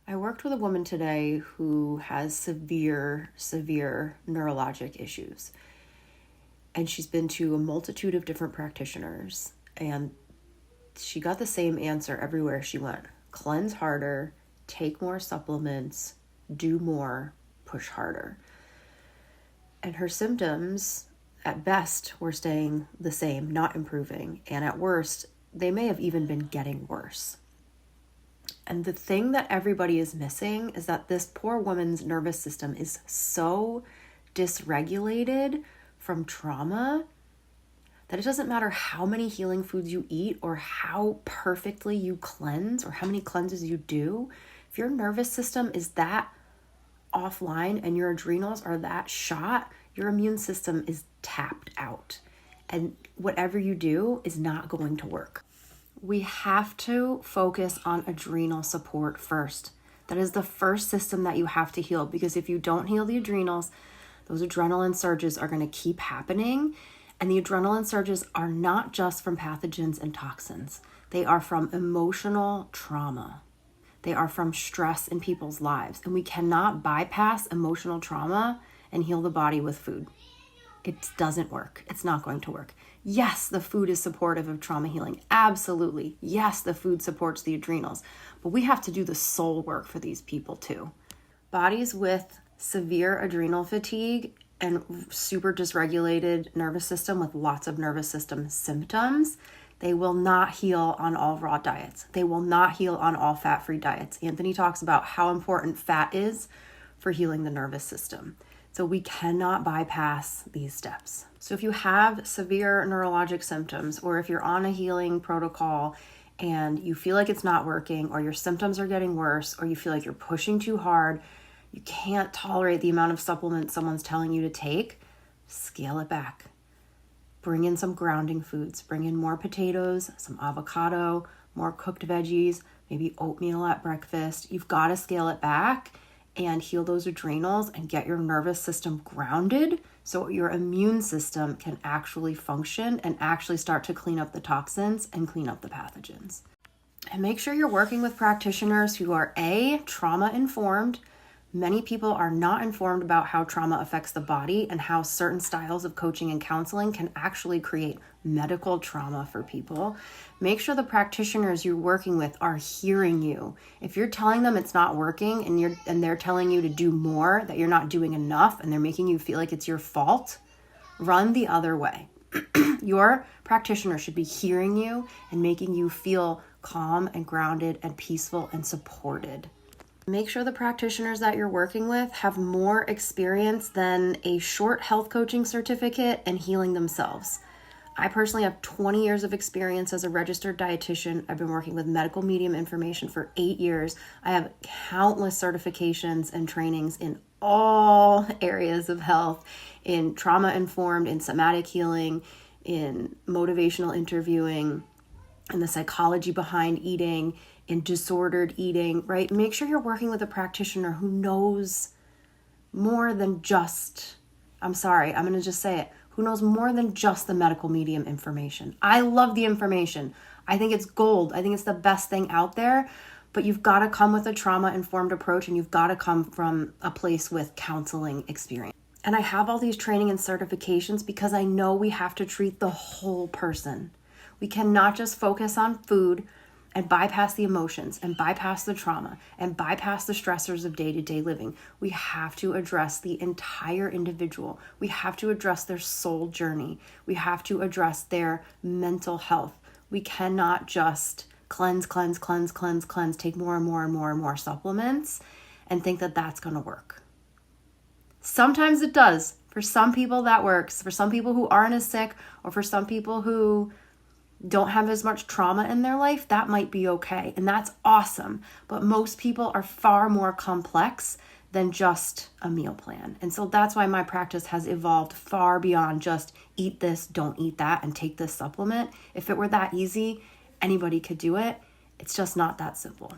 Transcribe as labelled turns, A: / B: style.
A: I worked with a woman today who has severe neurologic issues. And she's been to a multitude of different practitioners. And she got the same answer everywhere she went. Cleanse harder, take more supplements, do more, push harder. And her symptoms, at best, were staying the same, not improving. And at worst, they may have even been getting worse. And the thing that everybody is missing is that this poor woman's nervous system is so dysregulated from trauma that it doesn't matter how many healing foods you eat or how perfectly you cleanse or how many cleanses you do. If your nervous system is that offline and your adrenals are that shot, your immune system is tapped out. And whatever you do is not going to work. We have to focus on adrenal support first. That is the first system that you have to heal, because if you don't heal the adrenals, those adrenaline surges are going to keep happening. And the adrenaline surges are not just from pathogens and toxins. They are from emotional trauma. They are from stress in people's lives. And we cannot bypass emotional trauma and heal the body with food. It doesn't work. It's not going to work. Yes, the food is supportive of trauma healing. Absolutely. Yes, the food supports the adrenals. But we have to do the soul work for these people too. Bodies with severe adrenal fatigue and super dysregulated nervous system with lots of nervous system symptoms, they will not heal on all raw diets. They will not heal on all fat-free diets. Anthony talks about how important fat is for healing the nervous system. So we cannot bypass these steps. So if you have severe neurologic symptoms, or if you're on a healing protocol and you feel like it's not working, or your symptoms are getting worse, or you feel like you're pushing too hard, you can't tolerate the amount of supplements someone's telling you to take, scale it back. Bring in some grounding foods. Bring in more potatoes, some avocado, more cooked veggies, maybe oatmeal at breakfast. You've got to scale it back and heal those adrenals and get your nervous system grounded so your immune system can actually function and actually start to clean up the toxins and clean up the pathogens. And make sure you're working with practitioners who are trauma informed. Many people are not informed about how trauma affects the body and how certain styles of coaching and counseling can actually create medical trauma for people. Make sure the practitioners you're working with are hearing you. If you're telling them it's not working and they're telling you to do more, that you're not doing enough, and they're making you feel like it's your fault, run the other way. Your practitioner should be hearing you and making you feel calm and grounded and peaceful and supported. Make sure the practitioners that you're working with have more experience than a short health coaching certificate and healing themselves. I personally have 20 years of experience as a registered dietitian. I've been working with medical medium information for 8 years. I have countless certifications and trainings in all areas of health, in trauma-informed, in somatic healing, in motivational interviewing, in the psychology behind eating, in disordered eating, right? Make sure you're working with a practitioner who knows more than just, I'm going to just say it, who knows more than just the medical medium information. I love the information. I think it's gold. I think it's the best thing out there, but you've got to come with a trauma-informed approach, and you've got to come from a place with counseling experience. And I have all these training and certifications because I know we have to treat the whole person. We cannot just focus on food and bypass the emotions and bypass the trauma and bypass the stressors of day-to-day living. We have to address the entire individual. We have to address their soul journey. We have to address their mental health. We cannot just cleanse, take more and more supplements and think that that's going to work. Sometimes it does. For some people that works. For some people who aren't as sick, or for some people who don't have as much trauma in their life, that might be okay. And that's awesome. But most people are far more complex than just a meal plan. And so that's why my practice has evolved far beyond just eat this, don't eat that, and take this supplement. If it were that easy, anybody could do it. It's just not that simple.